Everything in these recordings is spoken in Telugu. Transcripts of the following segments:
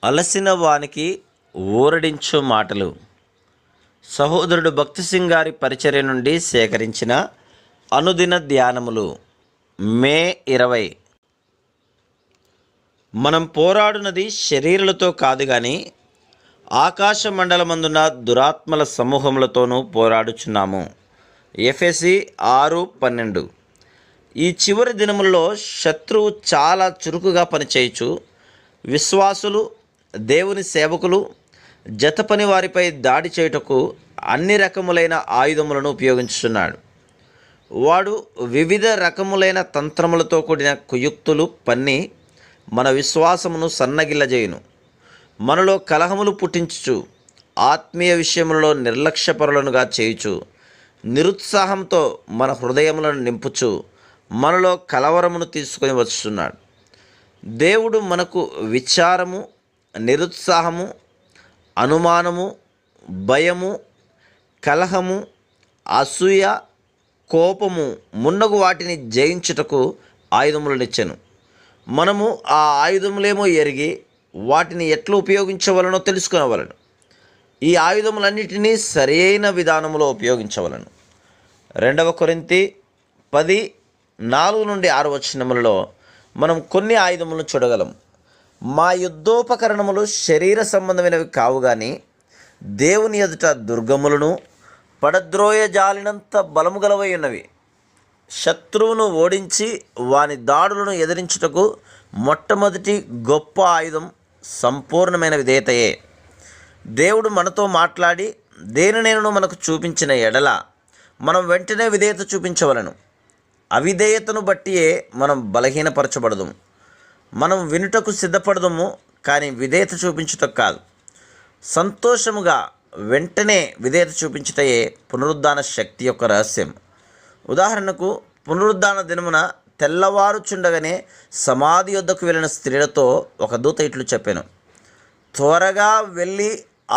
అలసిన వానికి ఊరడించు మాటలు. సహోదరుడు భక్తి సింగ్ గారి పరిచర్య నుండి సేకరించిన అనుదిన ధ్యానములు. మే 20. మనం పోరాడునది శరీరులతో కాదు గాని ఆకాశ మండలమందున దురాత్మల సమూహములతోనూ పోరాడుచున్నాము. ఎఫెసీ 6:12. ఈ చివరి దినములలో శత్రువు చాలా చురుకుగా పనిచేయచ్చు విశ్వాసులు, దేవుని సేవకులు, జత పని వారిపై దాడి చేయుటకు అన్ని రకములైన ఆయుధములను ఉపయోగించుచున్నాడు. వాడు వివిధ రకములైన తంత్రములతో కూడిన కుయుక్తులు పన్ని మన విశ్వాసమును సన్నగిల్లజేయును. మనలో కలహములు పుట్టించుచు, ఆత్మీయ విషయములలో నిర్లక్ష్యపరులనుగా చేయుచు, నిరుత్సాహంతో మన హృదయములను నింపుచు, మనలో కలవరమును తీసుకొని వస్తున్నాడు. దేవుడు మనకు విచారము, నిరుత్సాహము, అనుమానము, భయము, కలహము, అసూయ, కోపము మున్నగు వాటిని జయించుటకు ఆయుధములనిచ్చెను. మనము ఆ ఆయుధములేమో ఎరిగి వాటిని ఎట్లా ఉపయోగించవలనో తెలుసుకొనవలను. ఈ ఆయుధములన్నిటినీ సరైన విధానములో ఉపయోగించవలను. 2 కొరింథీ 10:4-6 మనం కొన్ని ఆయుధములను చూడగలం. మా యుద్ధోపకరణములు శరీర సంబంధమైనవి కావు గాని దేవుని ఎదుట దుర్గములను పడద్రోయజాలినంత బలము గలవై ఉన్నవి. శత్రువును ఓడించి వాని దాడులను ఎదిరించుటకు మొట్టమొదటి గొప్ప ఆయుధం సంపూర్ణమైన విధేయతయే. దేవుడు మనతో మాట్లాడి దేనినైనా మనకు చూపించిన ఎడల మనం వెంటనే విధేయత చూపించవలను. అవిధేయతను బట్టియే మనం బలహీనపరచబడదుము. మనం వినుటకు సిద్ధపడదుము కానీ విధేయత చూపించుటకు కాదు. సంతోషముగా వెంటనే విధేయత చూపించుటయే పునరుద్ధాన శక్తి యొక్క రహస్యం. ఉదాహరణకు, పునరుద్ధాన దినమున తెల్లవారుచుండగానే సమాధి యొద్దకు వెళ్ళిన స్త్రీలతో ఒక దూత ఇట్లు చెప్పాను, త్వరగా వెళ్ళి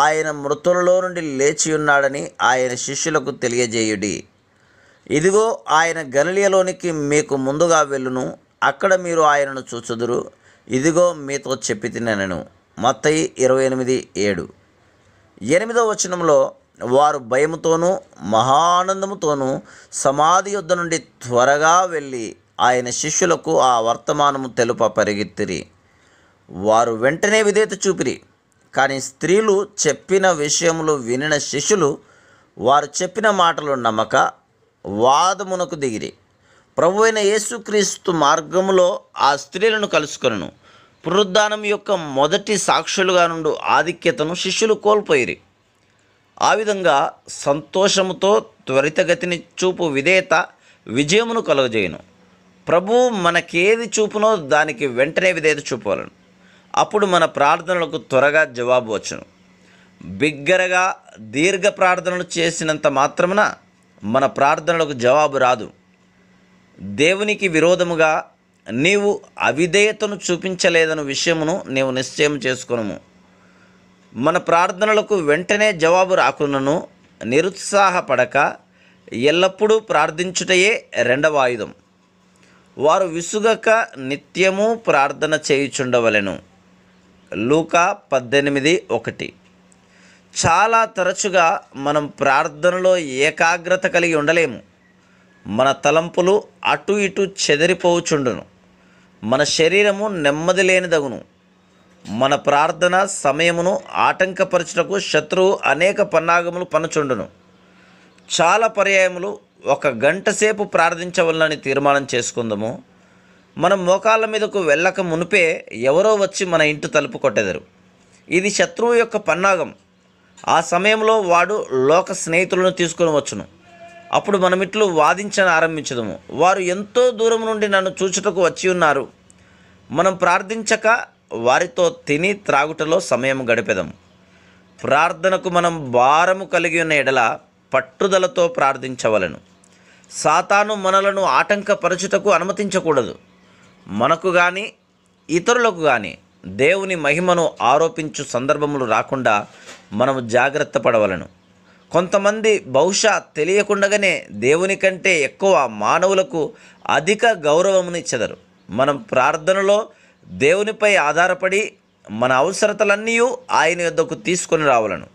ఆయన మృతులలో నుండి లేచి ఉన్నాడని ఆయన శిష్యులకు తెలియజేయుడి. ఇదిగో ఆయన గలిలయలోనికి మీకు ముందుగా వెళ్ళును, అక్కడ మీరు ఆయనను చూచుదురు. ఇదిగో మీతో చెప్పి తినను. మత్తయి 28:7. 8వ వచనంలో వారు భయముతోనూ మహానందముతోనూ సమాధి యొద్ద నుండి త్వరగా వెళ్ళి ఆయన శిష్యులకు ఆ వర్తమానము తెలుప పరిగెత్తిరి. వారు వెంటనే విధేయత చూపిరి. కానీ స్త్రీలు చెప్పిన విషయములు వినిన శిష్యులు వారు చెప్పిన మాటలు నమ్మక వాదమునకు దిగిరి. ప్రభువైన యేసుక్రీస్తు మార్గములో ఆ స్త్రీలను కలుసుకొనెను. పునరుద్ధానం యొక్క మొదటి సాక్షులుగా నుండి ఆధిక్యతను శిష్యులు కోల్పోయిరి. ఆ విధంగా సంతోషముతో త్వరితగతిని చూపు విధేయత విజయమును కలుగజేయును. ప్రభువు మనకేది చూపునో దానికి వెంటనే విధేయత చూపవలను. అప్పుడు మన ప్రార్థనలకు త్వరగా జవాబు వచ్చును. బిగ్గరగా దీర్ఘ ప్రార్థనలు చేసినంత మాత్రమున మన ప్రార్థనలకు జవాబు రాదు. దేవునికి విరోధముగా నీవు అవిధేయతను చూపించలేదన్న విషయమును నీవు నిశ్చయం చేసుకొనుము. మన ప్రార్థనలకు వెంటనే జవాబు రాకున్నను నిరుత్సాహపడక ఎల్లప్పుడూ ప్రార్థించుటయే 2వ ఆయుధం. వారు విసుగక నిత్యము ప్రార్థన చేయుచుండవలెను. లూకా 18:1. చాలా తరచుగా మనం ప్రార్థనలో ఏకాగ్రత కలిగి ఉండలేము. మన తలంపులు అటు ఇటు చెదిరిపోవుచుండును. మన శరీరము నెమ్మది లేనిదగును. మన ప్రార్థన సమయమును ఆటంకపరచుటకు శత్రువు అనేక పన్నాగములు పన్నుచుండును. చాలా పర్యాయములు 1 గంట సేపు ప్రార్థించవలనని తీర్మానం చేసుకుందాము. మనం మోకాళ్ళ మీదకు వెళ్ళక మునిపే ఎవరో వచ్చి మన ఇంటి తలుపు కొట్టెదరు. ఇది శత్రువు యొక్క పన్నాగం. ఆ సమయంలో వాడు లోక స్నేహితులను తీసుకొని వచ్చును. అప్పుడు మనమిట్లు వాదించని ఆరంభించదము, వారు ఎంతో దూరం నుండి నన్ను చూచుటకు వచ్చి ఉన్నారు. మనం ప్రార్థించక వారితో తిని త్రాగుటలో సమయం గడిపెదము. ప్రార్థనకు మనం భారము కలిగి ఉన్న ఎడల పట్టుదలతో ప్రార్థించవలను. సాతాను మనలను ఆటంకపరచుటకు అనుమతించకూడదు. మనకు కానీ ఇతరులకు కానీ దేవుని మహిమను ఆరోపించు సందర్భములు రాకుండా మనము జాగ్రత్త పడవలను. కొంతమంది బహుశా తెలియకుండగానే దేవుని కంటే ఎక్కువ మానవులకు అధిక గౌరవమునిచ్చెదరు. మనం ప్రార్థనలో దేవునిపై ఆధారపడి మన అవసరతలన్నీ ఆయన యొద్దకు తీసుకొని రావాలను.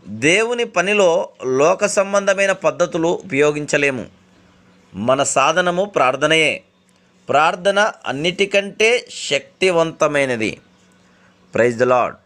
దేవుని పనిలో లోక సంబంధమైన పద్ధతులు ఉపయోగించలేము. మన సాధనము ప్రార్థనయే. ప్రార్థన అన్నిటికంటే శక్తివంతమైనది. Praise the lord.